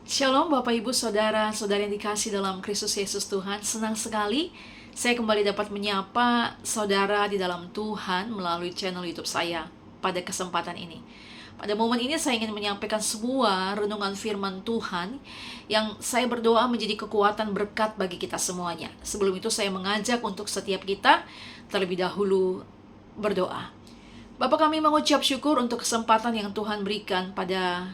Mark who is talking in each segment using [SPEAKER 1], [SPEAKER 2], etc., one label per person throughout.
[SPEAKER 1] Shalom Bapak Ibu Saudara, saudara yang dikasih dalam Kristus Yesus Tuhan. Senang sekali saya kembali dapat menyapa saudara di dalam Tuhan melalui channel YouTube saya pada kesempatan ini. Pada momen ini saya ingin menyampaikan sebuah renungan firman Tuhan yang saya berdoa menjadi kekuatan berkat bagi kita semuanya. Sebelum itu saya mengajak untuk setiap kita terlebih dahulu berdoa. Bapa, kami mengucap syukur untuk kesempatan yang Tuhan berikan pada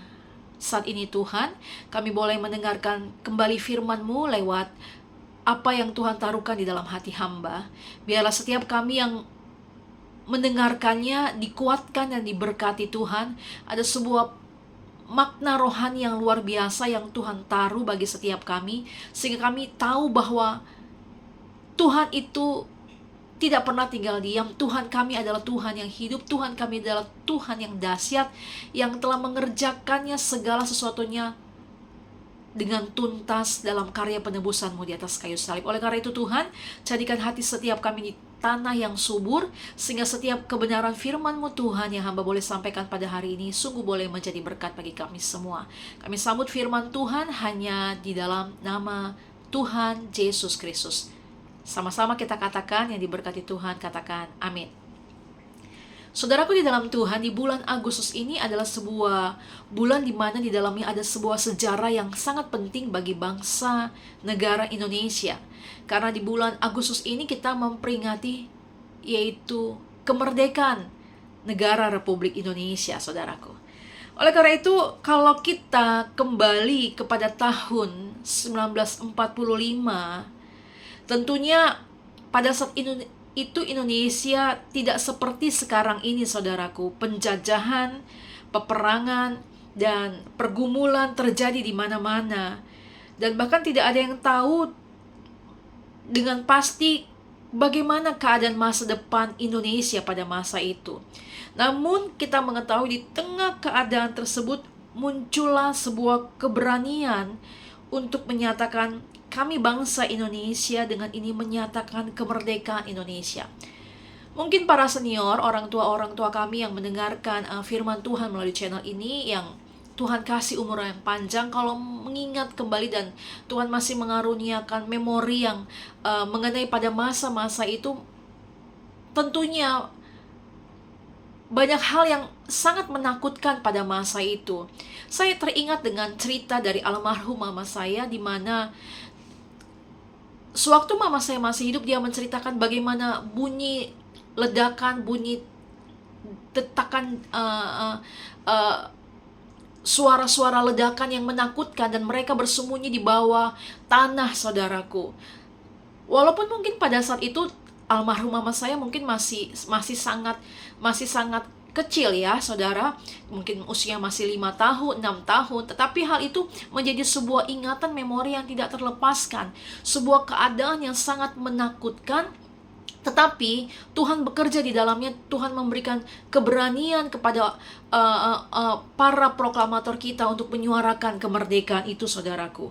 [SPEAKER 1] saat ini Tuhan. Kami boleh mendengarkan kembali firman-Mu lewat apa yang Tuhan taruhkan di dalam hati hamba. Biarlah setiap kami yang mendengarkannya dikuatkan dan diberkati Tuhan. Ada sebuah makna rohani yang luar biasa yang Tuhan taruh bagi setiap kami, sehingga kami tahu bahwa Tuhan itu tidak pernah tinggal diam. Tuhan kami adalah Tuhan yang hidup. Tuhan kami adalah Tuhan yang dahsyat, yang telah mengerjakannya segala sesuatunya dengan tuntas dalam karya penebusan-Mu di atas kayu salib. Oleh karena itu Tuhan, jadikan hati setiap kami di tanah yang subur, sehingga setiap kebenaran firman-Mu Tuhan yang hamba boleh sampaikan pada hari ini sungguh boleh menjadi berkat bagi kami semua. Kami sambut firman Tuhan hanya di dalam nama Tuhan Yesus Kristus. Sama-sama kita katakan, yang diberkati Tuhan katakan amin. Saudaraku di dalam Tuhan, di bulan Agustus ini adalah sebuah bulan di mana di dalamnya ada sebuah sejarah yang sangat penting bagi bangsa negara Indonesia. Karena di bulan Agustus ini kita memperingati yaitu kemerdekaan negara Republik Indonesia, saudaraku. Oleh karena itu, kalau kita kembali kepada tahun 1945, tentunya pada saat itu Indonesia tidak seperti sekarang ini, saudaraku. Penjajahan, peperangan, dan pergumulan terjadi di mana-mana. Dan bahkan tidak ada yang tahu dengan pasti bagaimana keadaan masa depan Indonesia pada masa itu. Namun kita mengetahui di tengah keadaan tersebut muncullah sebuah keberanian untuk menyatakan kami bangsa Indonesia dengan ini menyatakan kemerdekaan Indonesia. Mungkin para senior, orang tua kami yang mendengarkan firman Tuhan melalui channel ini, yang Tuhan kasih umur yang panjang, kalau mengingat kembali dan Tuhan masih mengaruniakan memori yang mengenai pada masa-masa itu, tentunya banyak hal yang sangat menakutkan pada masa itu. Saya teringat dengan cerita dari almarhum mama saya, di mana sewaktu mama saya masih hidup, dia menceritakan bagaimana bunyi ledakan, bunyi detakan, suara-suara ledakan yang menakutkan, dan mereka bersembunyi di bawah tanah, saudaraku. Walaupun mungkin pada saat itu almarhum mama saya mungkin masih sangat kecil ya, saudara. Mungkin usia masih 5 tahun, 6 tahun. Tetapi hal itu menjadi sebuah ingatan memori yang tidak terlepaskan. Sebuah keadaan yang sangat menakutkan. Tetapi Tuhan bekerja di dalamnya. Tuhan memberikan keberanian kepada para proklamator kita untuk menyuarakan kemerdekaan itu, saudaraku.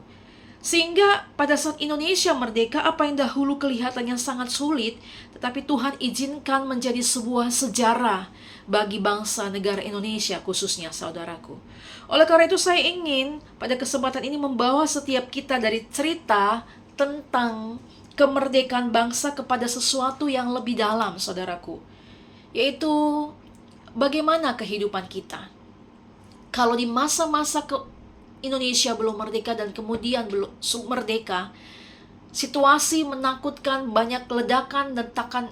[SPEAKER 1] Sehingga pada saat Indonesia merdeka, apa yang dahulu kelihatannya sangat sulit, tetapi Tuhan izinkan menjadi sebuah sejarah bagi bangsa negara Indonesia khususnya, saudaraku. Oleh karena itu saya ingin pada kesempatan ini membawa setiap kita dari cerita tentang kemerdekaan bangsa kepada sesuatu yang lebih dalam, saudaraku. Yaitu bagaimana kehidupan kita. Kalau di masa-masa Indonesia belum merdeka dan kemudian belum merdeka, situasi menakutkan, banyak ledakan, dentakan,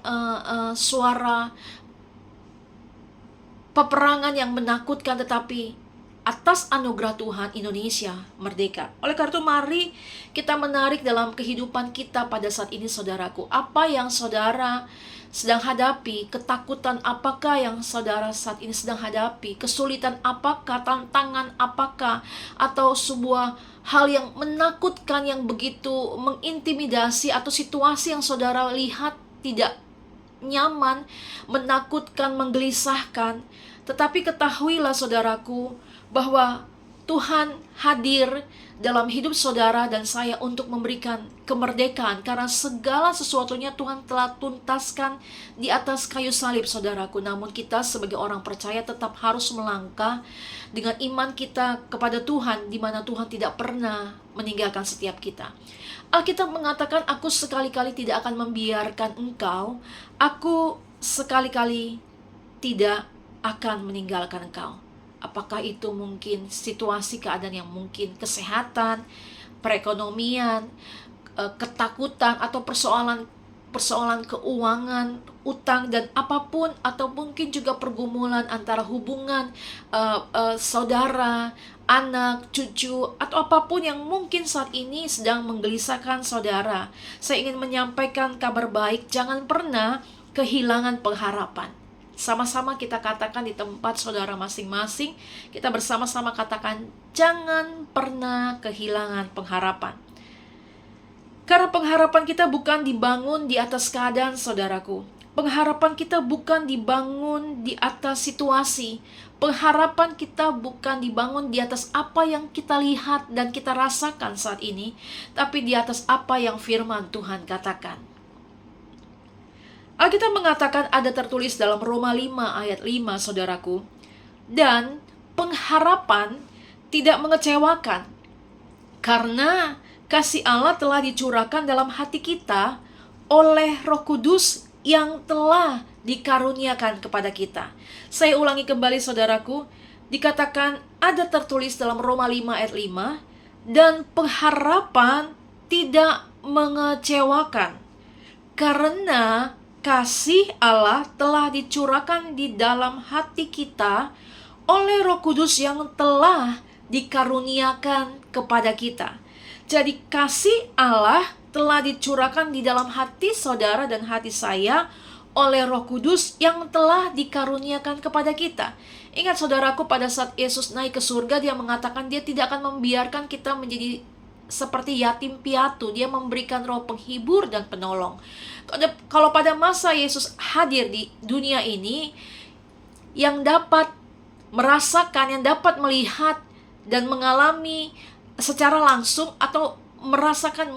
[SPEAKER 1] suara peperangan yang menakutkan, tetapi atas anugerah Tuhan Indonesia merdeka. Oleh karena itu mari kita menarik dalam kehidupan kita pada saat ini, saudaraku. Apa yang saudara sedang hadapi, ketakutan apakah yang saudara saat ini sedang hadapi, kesulitan apakah, tantangan apakah, atau sebuah hal yang menakutkan yang begitu mengintimidasi, atau situasi yang saudara lihat tidak nyaman, menakutkan, menggelisahkan. Tetapi ketahuilah, saudaraku, bahwa Tuhan hadir dalam hidup saudara dan saya untuk memberikan kemerdekaan, karena segala sesuatunya Tuhan telah tuntaskan di atas kayu salib, saudaraku. Namun kita sebagai orang percaya tetap harus melangkah dengan iman kita kepada Tuhan, di mana Tuhan tidak pernah meninggalkan setiap kita. Alkitab mengatakan, aku sekali-kali tidak akan membiarkan engkau, aku sekali-kali tidak akan meninggalkan engkau. Apakah itu mungkin situasi keadaan yang mungkin kesehatan, perekonomian, ketakutan, atau persoalan keuangan, utang, dan apapun, atau mungkin juga pergumulan antara hubungan saudara, anak, cucu, atau apapun yang mungkin saat ini sedang menggelisahkan saudara. Saya ingin menyampaikan kabar baik, jangan pernah kehilangan pengharapan. Sama-sama kita katakan di tempat saudara masing-masing, kita bersama-sama katakan, jangan pernah kehilangan pengharapan. Karena pengharapan kita bukan dibangun di atas keadaan, saudaraku. Pengharapan kita bukan dibangun di atas situasi. Pengharapan kita bukan dibangun di atas apa yang kita lihat dan kita rasakan saat ini, tapi di atas apa yang firman Tuhan katakan. Alkitab mengatakan, ada tertulis dalam Roma 5 ayat 5, saudaraku. Dan pengharapan tidak mengecewakan, karena kasih Allah telah dicurahkan dalam hati kita oleh Roh Kudus yang telah dikaruniakan kepada kita. Saya ulangi kembali, saudaraku. Dikatakan, ada tertulis dalam Roma 5 ayat 5, dan pengharapan tidak mengecewakan, karena kasih Allah telah dicurahkan di dalam hati kita oleh Roh Kudus yang telah dikaruniakan kepada kita. Jadi kasih Allah telah dicurahkan di dalam hati saudara dan hati saya oleh Roh Kudus yang telah dikaruniakan kepada kita. Ingat, saudaraku, pada saat Yesus naik ke surga, dia mengatakan dia tidak akan membiarkan kita menjadi seperti yatim piatu. Dia memberikan roh penghibur dan penolong. Kalau pada masa Yesus hadir di dunia ini, yang dapat merasakan, yang dapat melihat dan mengalami secara langsung atau merasakan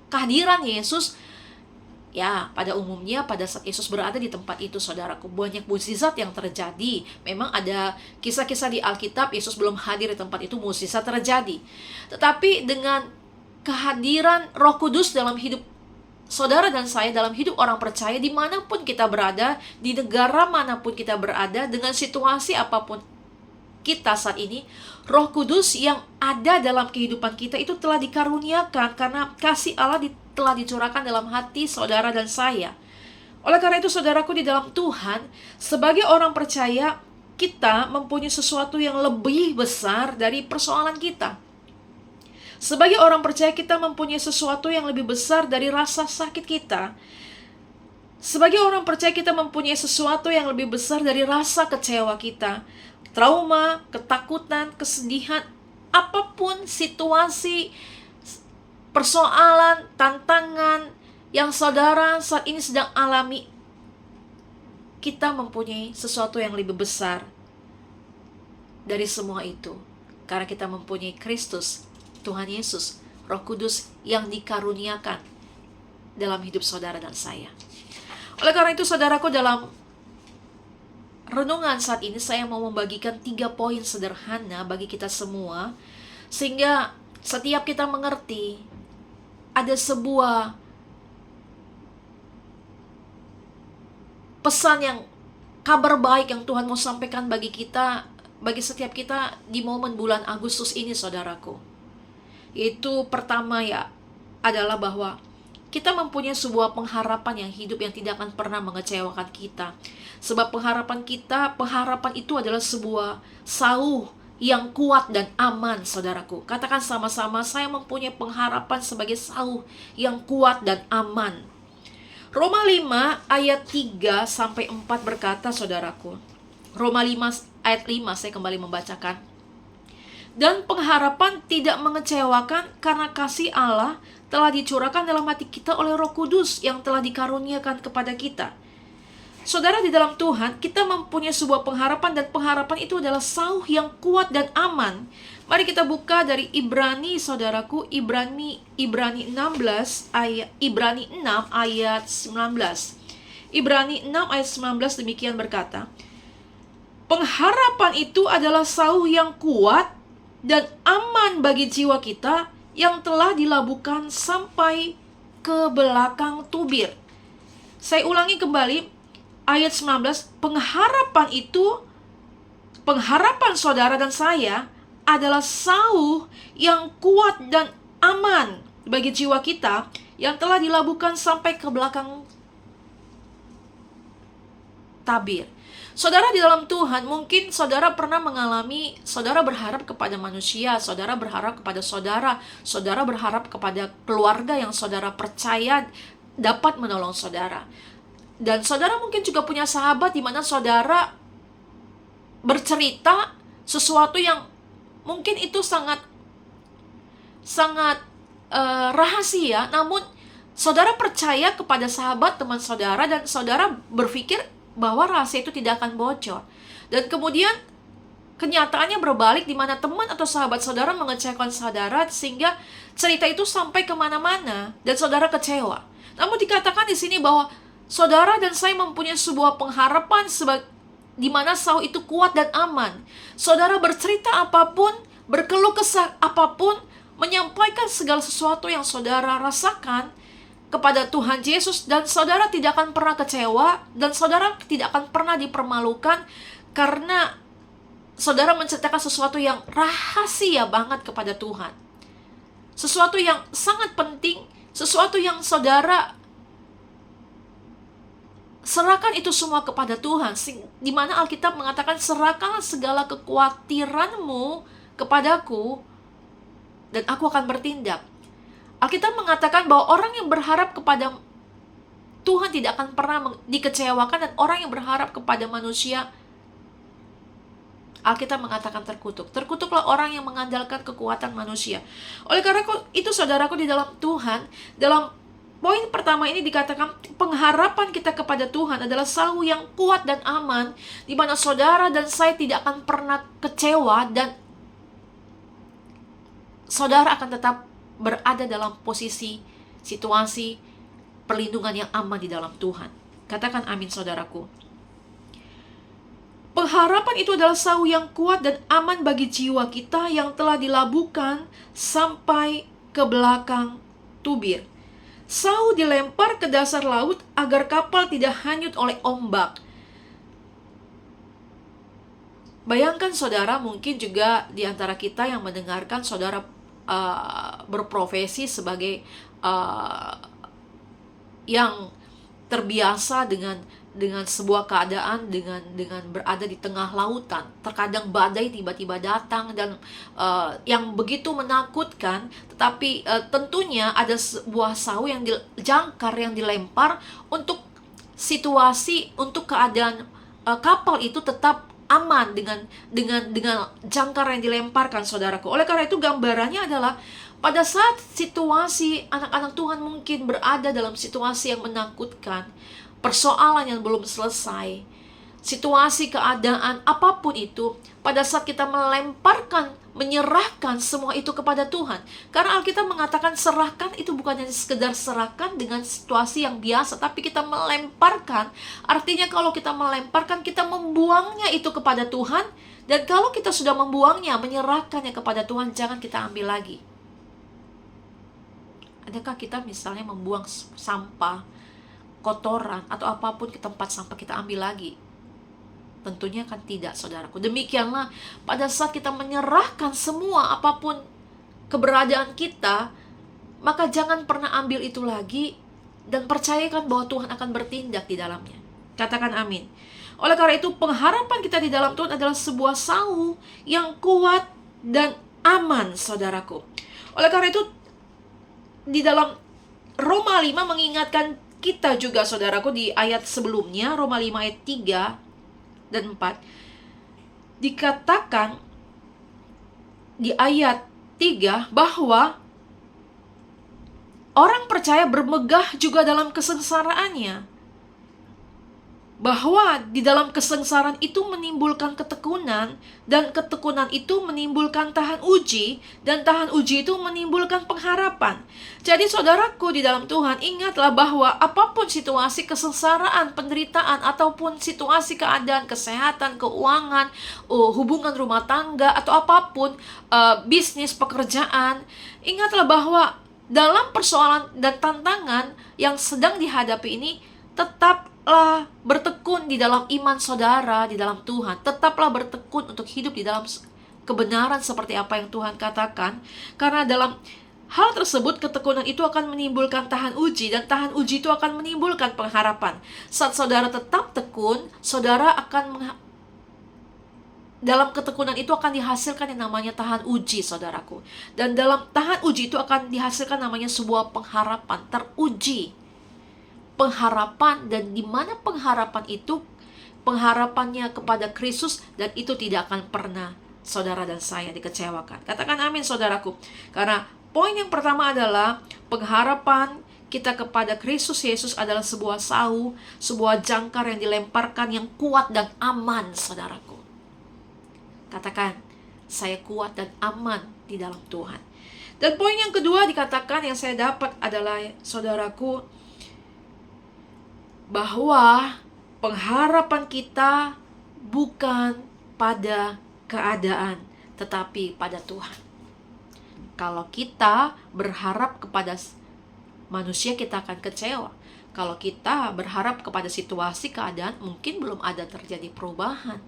[SPEAKER 1] kehadiran Yesus, ya, pada umumnya pada saat Yesus berada di tempat itu, saudaraku, banyak mukjizat yang terjadi. Memang ada kisah-kisah di Alkitab, Yesus belum hadir di tempat itu, mukjizat terjadi. Tetapi dengan kehadiran Roh Kudus dalam hidup saudara dan saya, dalam hidup orang percaya, dimanapun kita berada, di negara manapun kita berada, dengan situasi apapun kita saat ini, Roh Kudus yang ada dalam kehidupan kita itu telah dikaruniakan, karena kasih Allah telah dicurahkan dalam hati saudara dan saya. Oleh karena itu, saudaraku di dalam Tuhan, sebagai orang percaya, kita mempunyai sesuatu yang lebih besar dari persoalan kita. Sebagai orang percaya, kita mempunyai sesuatu yang lebih besar dari rasa sakit kita. Sebagai orang percaya, kita mempunyai sesuatu yang lebih besar dari rasa kecewa kita, trauma, ketakutan, kesedihan, apapun situasi, persoalan, tantangan yang saudara saat ini sedang alami. Kita mempunyai sesuatu yang lebih besar dari semua itu, karena kita mempunyai Kristus, Tuhan Yesus, Roh Kudus yang dikaruniakan dalam hidup saudara dan saya. Oleh karena itu, saudaraku, dalam renungan saat ini saya mau membagikan 3 poin sederhana bagi kita semua, sehingga setiap kita mengerti ada sebuah pesan yang, kabar baik yang Tuhan mau sampaikan bagi kita, bagi setiap kita di momen bulan Agustus ini, saudaraku. Itu pertama ya, adalah bahwa kita mempunyai sebuah pengharapan yang hidup, yang tidak akan pernah mengecewakan kita. Sebab pengharapan itu adalah sebuah sauh yang kuat dan aman, saudaraku. Katakan sama-sama, saya mempunyai pengharapan sebagai sauh yang kuat dan aman. Roma 5 ayat 3-4 berkata, saudaraku. Roma 5 ayat 5, saya kembali membacakan. Dan pengharapan tidak mengecewakan, karena kasih Allah telah dicurahkan dalam hati kita oleh Roh Kudus yang telah dikaruniakan kepada kita. Saudara, di dalam Tuhan kita mempunyai sebuah pengharapan, dan pengharapan itu adalah sauh yang kuat dan aman. Mari kita buka dari Ibrani, saudaraku, Ibrani 16 ayat Ibrani 6 ayat 19. Ibrani 6 ayat 19 demikian berkata, pengharapan itu adalah sauh yang kuat dan aman bagi jiwa kita yang telah dilabuhkan sampai ke belakang tubir. Saya ulangi kembali ayat 19, pengharapan saudara dan saya adalah sauh yang kuat dan aman bagi jiwa kita yang telah dilabuhkan sampai ke belakang tabir. Saudara di dalam Tuhan, mungkin saudara pernah mengalami, saudara berharap kepada manusia, saudara berharap kepada saudara, saudara berharap kepada keluarga yang saudara percaya dapat menolong saudara. Dan saudara mungkin juga punya sahabat di mana saudara bercerita sesuatu yang mungkin itu sangat rahasia, namun saudara percaya kepada sahabat teman saudara dan saudara berpikir bahwa rahasia itu tidak akan bocor. Dan kemudian kenyataannya berbalik di mana teman atau sahabat saudara mengecewakan saudara sehingga cerita itu sampai kemana-mana dan saudara kecewa. Namun dikatakan di sini bahwa saudara dan saya mempunyai sebuah pengharapan di mana sauh itu kuat dan aman. Saudara bercerita apapun, berkeluh kesah apapun, menyampaikan segala sesuatu yang saudara rasakan kepada Tuhan Yesus, dan saudara tidak akan pernah kecewa, dan saudara tidak akan pernah dipermalukan karena saudara menceritakan sesuatu yang rahasia banget kepada Tuhan. Sesuatu yang sangat penting, sesuatu yang saudara serahkan itu semua kepada Tuhan, di mana Alkitab mengatakan serahkanlah segala kekhawatiranmu kepadaku dan aku akan bertindak. Alkitab mengatakan bahwa orang yang berharap kepada Tuhan tidak akan pernah dikecewakan, dan orang yang berharap kepada manusia, Alkitab mengatakan terkutuk. Terkutuklah orang yang mengandalkan kekuatan manusia. Oleh karena itu saudaraku di dalam Tuhan, dalam poin pertama ini dikatakan pengharapan kita kepada Tuhan adalah sauh yang kuat dan aman, di mana saudara dan saya tidak akan pernah kecewa dan saudara akan tetap berada dalam posisi, situasi, perlindungan yang aman di dalam Tuhan. Katakan amin saudaraku. Pengharapan itu adalah sauh yang kuat dan aman bagi jiwa kita yang telah dilabuhkan sampai ke belakang tubir. Sauh dilempar ke dasar laut agar kapal tidak hanyut oleh ombak. Bayangkan saudara, mungkin juga di antara kita yang mendengarkan saudara berprofesi sebagai yang terbiasa dengan sebuah keadaan, dengan berada di tengah lautan. Terkadang badai tiba-tiba datang dan yang begitu menakutkan, tetapi tentunya ada sebuah sauh yang jangkar yang dilempar untuk situasi, untuk keadaan kapal itu tetap aman dengan jangkar yang dilemparkan saudaraku. Oleh karena itu gambarannya adalah pada saat situasi anak-anak Tuhan mungkin berada dalam situasi yang menakutkan, persoalan yang belum selesai, situasi keadaan apapun itu, pada saat kita menyerahkan semua itu kepada Tuhan. Karena Alkitab mengatakan serahkan itu bukan hanya sekedar serahkan dengan situasi yang biasa, tapi kita melemparkan. Artinya kalau kita melemparkan, kita membuangnya itu kepada Tuhan. Dan kalau kita sudah membuangnya, menyerahkannya kepada Tuhan, jangan kita ambil lagi. Adakah kita misalnya membuang sampah, kotoran, atau apapun ke tempat sampah kita ambil lagi? Tentunya kan tidak, saudaraku. Demikianlah pada saat kita menyerahkan semua apapun keberadaan kita, maka jangan pernah ambil itu lagi dan percayakan bahwa Tuhan akan bertindak di dalamnya. Katakan amin. Oleh karena itu pengharapan kita di dalam Tuhan adalah sebuah sauh yang kuat dan aman, saudaraku. Oleh karena itu di dalam Roma 5 mengingatkan kita juga, saudaraku, di ayat sebelumnya, Roma 5 ayat 3 dan 4, dikatakan di ayat 3 bahwa orang percaya bermegah juga dalam kesengsaraannya. bahwa di dalam kesengsaraan itu menimbulkan ketekunan, dan ketekunan itu menimbulkan tahan uji, dan tahan uji itu menimbulkan pengharapan. Jadi saudaraku di dalam Tuhan, ingatlah bahwa apapun situasi kesengsaraan, penderitaan, ataupun situasi keadaan kesehatan, keuangan, hubungan rumah tangga, atau apapun, bisnis, pekerjaan, ingatlah bahwa dalam persoalan dan tantangan yang sedang dihadapi ini, tetaplah bertekun di dalam iman saudara di dalam Tuhan. Tetaplah bertekun untuk hidup di dalam kebenaran seperti apa yang Tuhan katakan. Karena dalam hal tersebut, ketekunan itu akan menimbulkan tahan uji, dan tahan uji itu akan menimbulkan pengharapan. Saat saudara tetap tekun, saudara akan dalam ketekunan itu akan dihasilkan yang namanya tahan uji, saudaraku. Dan dalam tahan uji itu akan dihasilkan namanya sebuah pengharapan teruji. Pengharapan, dan di mana pengharapan itu, pengharapannya kepada Kristus, dan itu tidak akan pernah saudara dan saya dikecewakan. Katakan amin, saudaraku. Karena poin yang pertama adalah pengharapan kita kepada Kristus Yesus adalah sebuah sahu, sebuah jangkar yang dilemparkan yang kuat dan aman, saudaraku. Katakan, saya kuat dan aman di dalam Tuhan. Dan poin yang kedua dikatakan yang saya dapat adalah, saudaraku, bahwa pengharapan kita bukan pada keadaan, tetapi pada Tuhan. Kalau kita berharap kepada manusia, kita akan kecewa. Kalau kita berharap kepada situasi, keadaan, mungkin belum ada terjadi perubahan,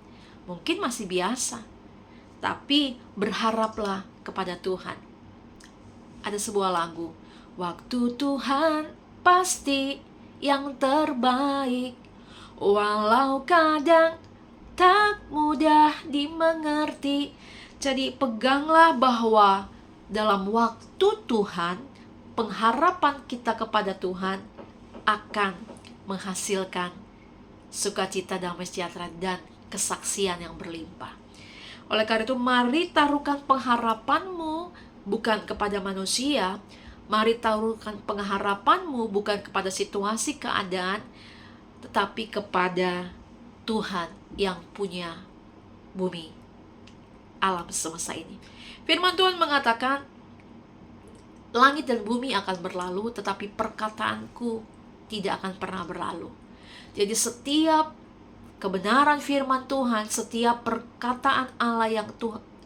[SPEAKER 1] mungkin masih biasa. Tapi berharaplah kepada Tuhan. Ada sebuah lagu, waktu Tuhan pasti yang terbaik, walau kadang tak mudah dimengerti. Jadi peganglah bahwa dalam waktu Tuhan, pengharapan kita kepada Tuhan akan menghasilkan sukacita, damai sejahtera, dan kesaksian yang berlimpah. Oleh karena itu, mari taruhkan pengharapanmu bukan kepada manusia. Mari taruhkan pengharapanmu bukan kepada situasi keadaan, tetapi kepada Tuhan yang punya bumi, alam semesta ini. Firman Tuhan mengatakan, langit dan bumi akan berlalu, tetapi perkataanku tidak akan pernah berlalu. Jadi setiap kebenaran firman Tuhan, setiap perkataan Allah yang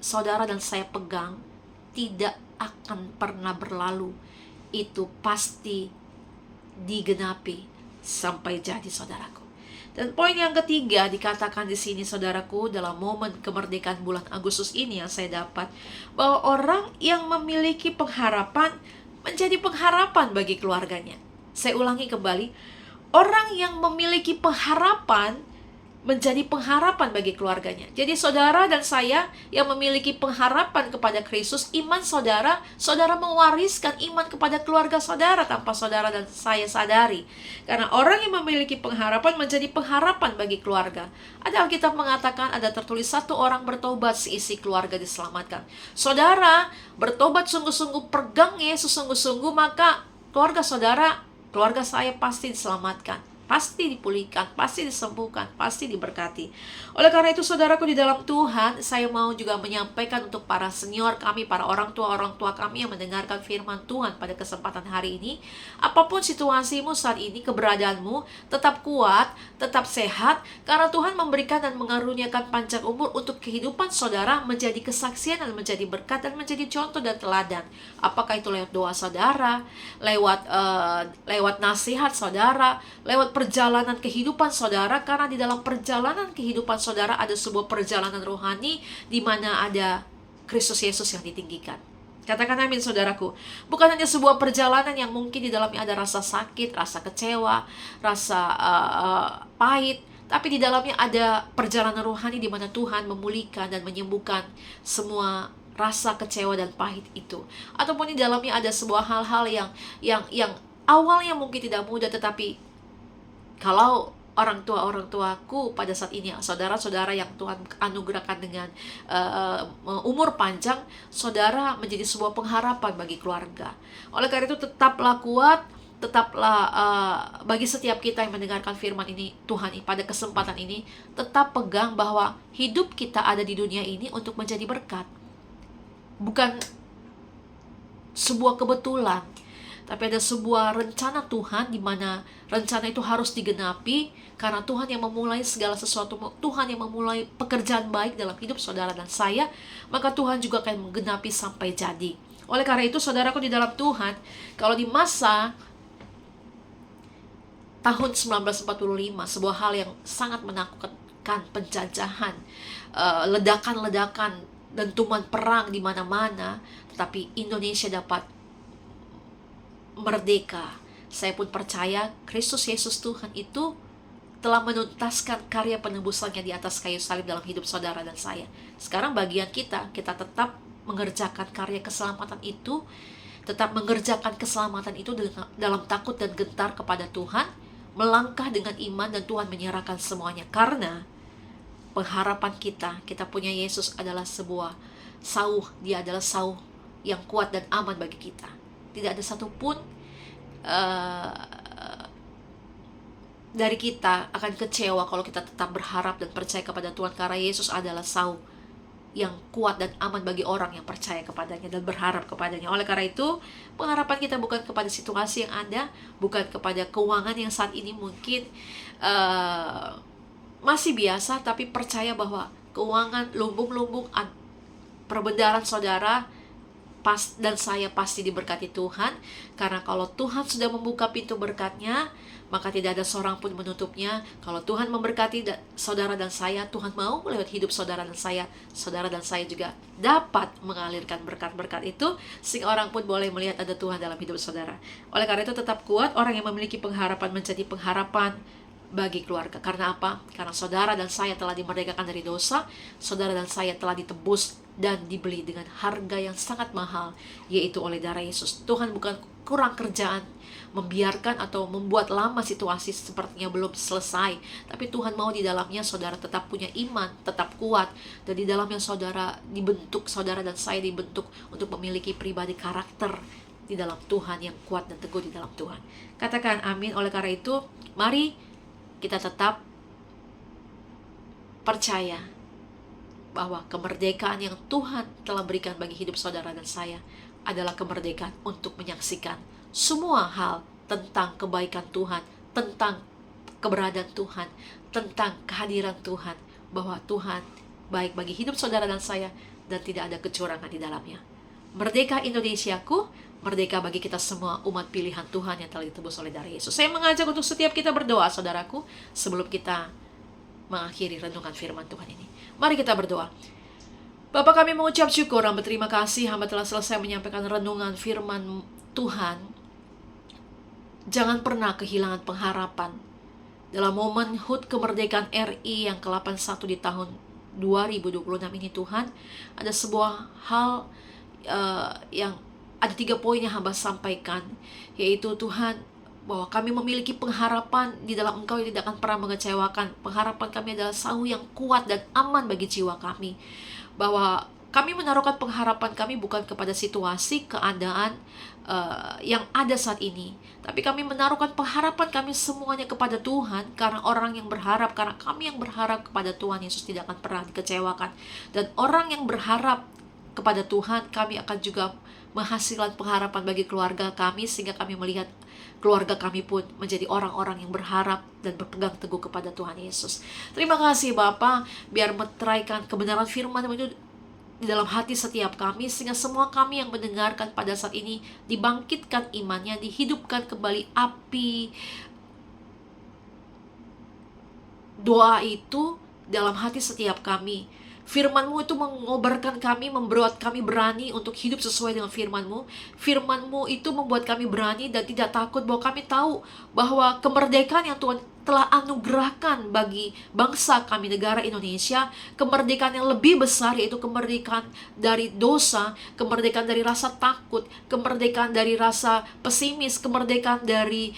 [SPEAKER 1] saudara dan saya pegang, tidak akan pernah berlalu. Itu pasti digenapi sampai jadi, saudaraku. Dan poin yang ketiga dikatakan di sini, saudaraku, dalam momen kemerdekaan bulan Agustus ini yang saya dapat, bahwa orang yang memiliki pengharapan menjadi pengharapan bagi keluarganya. Saya ulangi kembali, orang yang memiliki pengharapan menjadi pengharapan bagi keluarganya. Jadi saudara dan saya yang memiliki pengharapan kepada Kristus, iman saudara, saudara mewariskan iman kepada keluarga saudara tanpa saudara dan saya sadari. Karena orang yang memiliki pengharapan menjadi pengharapan bagi keluarga. Ada Alkitab mengatakan, ada tertulis, satu orang bertobat, seisi keluarga diselamatkan. Saudara bertobat sungguh-sungguh, pegang Yesus sungguh-sungguh, maka keluarga saudara, keluarga saya pasti diselamatkan, pasti dipulihkan, pasti disembuhkan, pasti diberkati. Oleh karena itu, saudaraku di dalam Tuhan, saya mau juga menyampaikan untuk para senior kami, para orang tua kami yang mendengarkan firman Tuhan pada kesempatan hari ini, apapun situasimu saat ini, keberadaanmu, tetap kuat, tetap sehat, karena Tuhan memberikan dan mengaruniakan panjang umur untuk kehidupan saudara menjadi kesaksian dan menjadi berkat dan menjadi contoh dan teladan. Apakah itu lewat doa saudara, lewat nasihat saudara, lewat perjalanan kehidupan saudara, karena di dalam perjalanan kehidupan saudara ada sebuah perjalanan rohani di mana ada Kristus Yesus yang ditinggikan. Katakan amin, saudaraku. Bukan hanya sebuah perjalanan yang mungkin di dalamnya ada rasa sakit, rasa kecewa, rasa pahit, tapi di dalamnya ada perjalanan rohani di mana Tuhan memulihkan dan menyembuhkan semua rasa kecewa dan pahit itu. Ataupun di dalamnya ada sebuah hal-hal yang awalnya mungkin tidak mudah, tetapi kalau orang tuaku pada saat ini, saudara-saudara yang Tuhan anugerahkan dengan umur panjang, saudara menjadi sebuah pengharapan bagi keluarga. Oleh karena itu, tetaplah kuat, tetaplah bagi setiap kita yang mendengarkan firman ini, Tuhan, pada kesempatan ini, tetap pegang bahwa hidup kita ada di dunia ini untuk menjadi berkat. Bukan sebuah kebetulan, tapi ada sebuah rencana Tuhan, di mana rencana itu harus digenapi, karena Tuhan yang memulai segala sesuatu, Tuhan yang memulai pekerjaan baik dalam hidup saudara dan saya, maka Tuhan juga akan menggenapi sampai jadi. Oleh karena itu, saudaraku di dalam Tuhan, kalau di masa tahun 1945, sebuah hal yang sangat menakutkan, penjajahan, ledakan-ledakan, dentuman perang di mana-mana, tetapi Indonesia dapat merdeka. Saya pun percaya Kristus Yesus Tuhan itu telah menuntaskan karya penebusannya di atas kayu salib dalam hidup saudara dan saya. Sekarang bagian kita tetap mengerjakan karya keselamatan itu, tetap mengerjakan keselamatan itu dalam takut dan gentar kepada Tuhan, melangkah dengan iman, dan Tuhan menyerahkan semuanya. Karena pengharapan kita punya Yesus adalah sebuah sauh. Dia adalah sauh yang kuat dan aman bagi kita. Tidak ada satupun dari kita akan kecewa kalau kita tetap berharap dan percaya kepada Tuhan, karena Yesus adalah sauh yang kuat dan aman bagi orang yang percaya kepadanya dan berharap kepadanya. Oleh karena itu, pengharapan kita bukan kepada situasi yang ada, bukan kepada keuangan yang saat ini mungkin masih biasa, tapi percaya bahwa keuangan, lumbung-lumbung perbendaharaan saudara dan saya pasti diberkati Tuhan. Karena kalau Tuhan sudah membuka pintu berkatnya, maka tidak ada seorang pun menutupnya. Kalau Tuhan memberkati saudara dan saya, Tuhan mau lewat hidup saudara dan saya juga dapat mengalirkan berkat-berkat itu, sehingga orang pun boleh melihat ada Tuhan dalam hidup saudara. Oleh karena itu, tetap kuat. Orang yang memiliki pengharapan menjadi pengharapan bagi keluarga. Karena apa? Karena saudara dan saya telah dimerdekakan dari dosa. Saudara dan saya telah ditebus dan dibeli dengan harga yang sangat mahal, yaitu oleh darah Yesus. Tuhan bukan kurang kerjaan membiarkan atau membuat lama situasi sepertinya belum selesai, tapi Tuhan mau di dalamnya saudara tetap punya iman, tetap kuat, dan di dalamnya saudara dibentuk, saudara dan saya dibentuk untuk memiliki pribadi karakter di dalam Tuhan yang kuat dan teguh di dalam Tuhan. Katakan amin. Oleh karena itu, mari kita tetap percaya bahwa kemerdekaan yang Tuhan telah berikan bagi hidup saudara dan saya adalah kemerdekaan untuk menyaksikan semua hal tentang kebaikan Tuhan, tentang keberadaan Tuhan, tentang kehadiran Tuhan, bahwa Tuhan baik bagi hidup saudara dan saya, dan tidak ada kecurangan di dalamnya. Merdeka Indonesiaku, merdeka bagi kita semua umat pilihan Tuhan yang telah ditebus oleh darah Yesus. Saya mengajak untuk setiap kita berdoa, saudaraku, sebelum kita mengakhiri renungan firman Tuhan ini. Mari kita berdoa. Bapa, kami mengucap syukur dan berterima kasih, hamba telah selesai menyampaikan renungan firman Tuhan. Jangan pernah kehilangan pengharapan. Dalam momen HUT kemerdekaan RI yang ke-81 di tahun 2026 ini, Tuhan, ada sebuah hal yang ada 3 poin yang hamba sampaikan, yaitu Tuhan, bahwa kami memiliki pengharapan di dalam Engkau yang tidak akan pernah mengecewakan. Pengharapan kami adalah sauh yang kuat dan aman bagi jiwa kami. Bahwa kami menaruhkan pengharapan kami bukan kepada situasi, keadaan yang ada saat ini, tapi kami menaruhkan pengharapan kami semuanya kepada Tuhan, karena orang yang berharap, karena kami yang berharap kepada Tuhan Yesus tidak akan pernah dikecewakan. Dan orang yang berharap kepada Tuhan, kami akan juga menghasilkan pengharapan bagi keluarga kami, sehingga kami melihat keluarga kami pun menjadi orang-orang yang berharap dan berpegang teguh kepada Tuhan Yesus. Terima kasih Bapa, biar meteraikan kebenaran firman itu di dalam hati setiap kami, sehingga semua kami yang mendengarkan pada saat ini dibangkitkan imannya, dihidupkan kembali api doa itu dalam hati setiap kami. Firman-Mu itu mengobarkan kami, membuat kami berani untuk hidup sesuai dengan firman-Mu. Firman-Mu itu membuat kami berani dan tidak takut, bahwa kami tahu bahwa kemerdekaan yang Tuhan telah anugerahkan bagi bangsa kami, negara Indonesia, kemerdekaan yang lebih besar, yaitu kemerdekaan dari dosa, kemerdekaan dari rasa takut, kemerdekaan dari rasa pesimis, kemerdekaan dari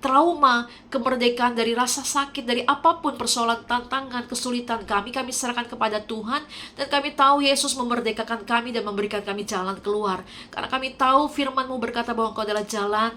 [SPEAKER 1] trauma, kemerdekaan dari rasa sakit, dari apapun persoalan, tantangan, kesulitan kami serahkan kepada Tuhan. Dan kami tahu Yesus memerdekakan kami dan memberikan kami jalan keluar. Karena kami tahu firman-Mu berkata bahwa Engkau adalah jalan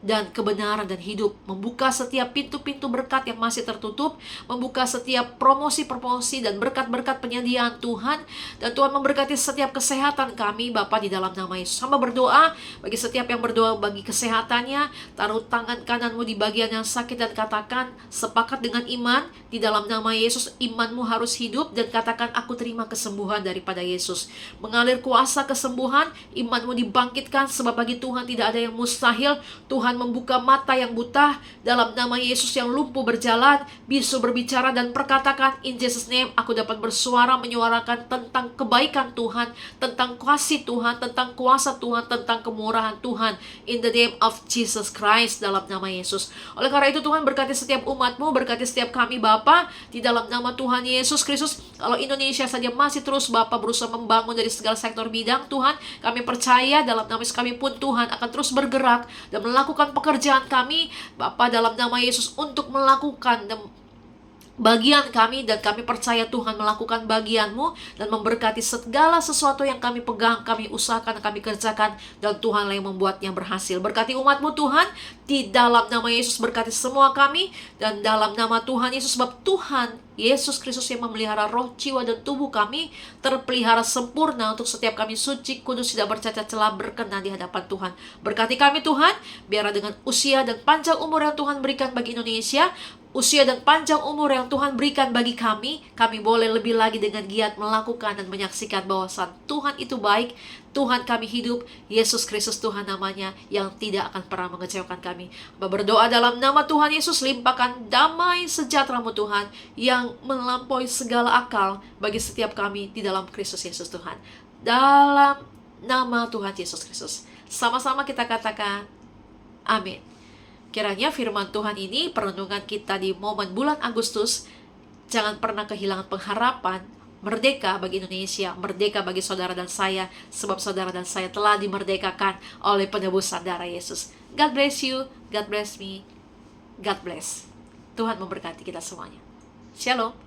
[SPEAKER 1] dan kebenaran dan hidup, membuka setiap pintu-pintu berkat yang masih tertutup, membuka setiap promosi-promosi dan berkat-berkat penyediaan Tuhan, dan Tuhan memberkati setiap kesehatan kami, Bapa, di dalam nama Yesus. Hamba berdoa bagi setiap yang berdoa bagi kesehatannya, taruh tangan kananmu di bagian yang sakit dan katakan, sepakat dengan iman, di dalam nama Yesus, imanmu harus hidup, dan katakan, aku terima kesembuhan daripada Yesus. Mengalir kuasa kesembuhan, imanmu dibangkitkan, sebab bagi Tuhan tidak ada yang mustahil. Tuhan membuka mata yang buta dalam nama Yesus, yang lumpuh berjalan, bisu berbicara dan perkatakan, in Jesus name, aku dapat bersuara menyuarakan tentang kebaikan Tuhan, tentang kasih Tuhan, tentang kuasa Tuhan, tentang kemurahan Tuhan, in the name of Jesus Christ, dalam nama Yesus. Oleh karena itu Tuhan, berkati setiap umat-Mu, berkati setiap kami Bapa, di dalam nama Tuhan Yesus Kristus. Kalau Indonesia saja masih terus Bapa berusaha membangun dari segala sektor bidang, Tuhan, kami percaya dalam nama Yesus, kami pun Tuhan akan terus bergerak dan melakukan pekerjaan kami Bapa dalam nama Yesus, untuk melakukan bagian kami, dan kami percaya Tuhan melakukan bagian-Mu dan memberkati segala sesuatu yang kami pegang, kami usahakan, kami kerjakan, dan Tuhanlah yang membuatnya berhasil. Berkati umat-Mu Tuhan, di dalam nama Yesus, berkati semua kami, dan dalam nama Tuhan Yesus, sebab Tuhan Yesus Kristus yang memelihara roh, jiwa, dan tubuh kami terpelihara sempurna untuk setiap kami suci, kudus, tidak bercacat celah, berkenan di hadapan Tuhan. Berkati kami Tuhan, biarlah dengan usia dan panjang umur yang Tuhan berikan bagi Indonesia, usia dan panjang umur yang Tuhan berikan bagi kami boleh lebih lagi dengan giat melakukan dan menyaksikan bahwasan Tuhan itu baik, Tuhan kami hidup, Yesus Kristus Tuhan namanya, yang tidak akan pernah mengecewakan kami. Berdoa dalam nama Tuhan Yesus, limpahkan damai sejahtera-Mu Tuhan, yang melampaui segala akal bagi setiap kami di dalam Kristus Yesus Tuhan. Dalam nama Tuhan Yesus Kristus. Sama-sama kita katakan, amin. Kiranya firman Tuhan ini, perenungan kita di momen bulan Agustus, jangan pernah kehilangan pengharapan, merdeka bagi Indonesia, merdeka bagi saudara dan saya, sebab saudara dan saya telah dimerdekakan oleh penebusan darah Yesus. God bless you, God bless me, God bless. Tuhan memberkati kita semuanya. Shalom.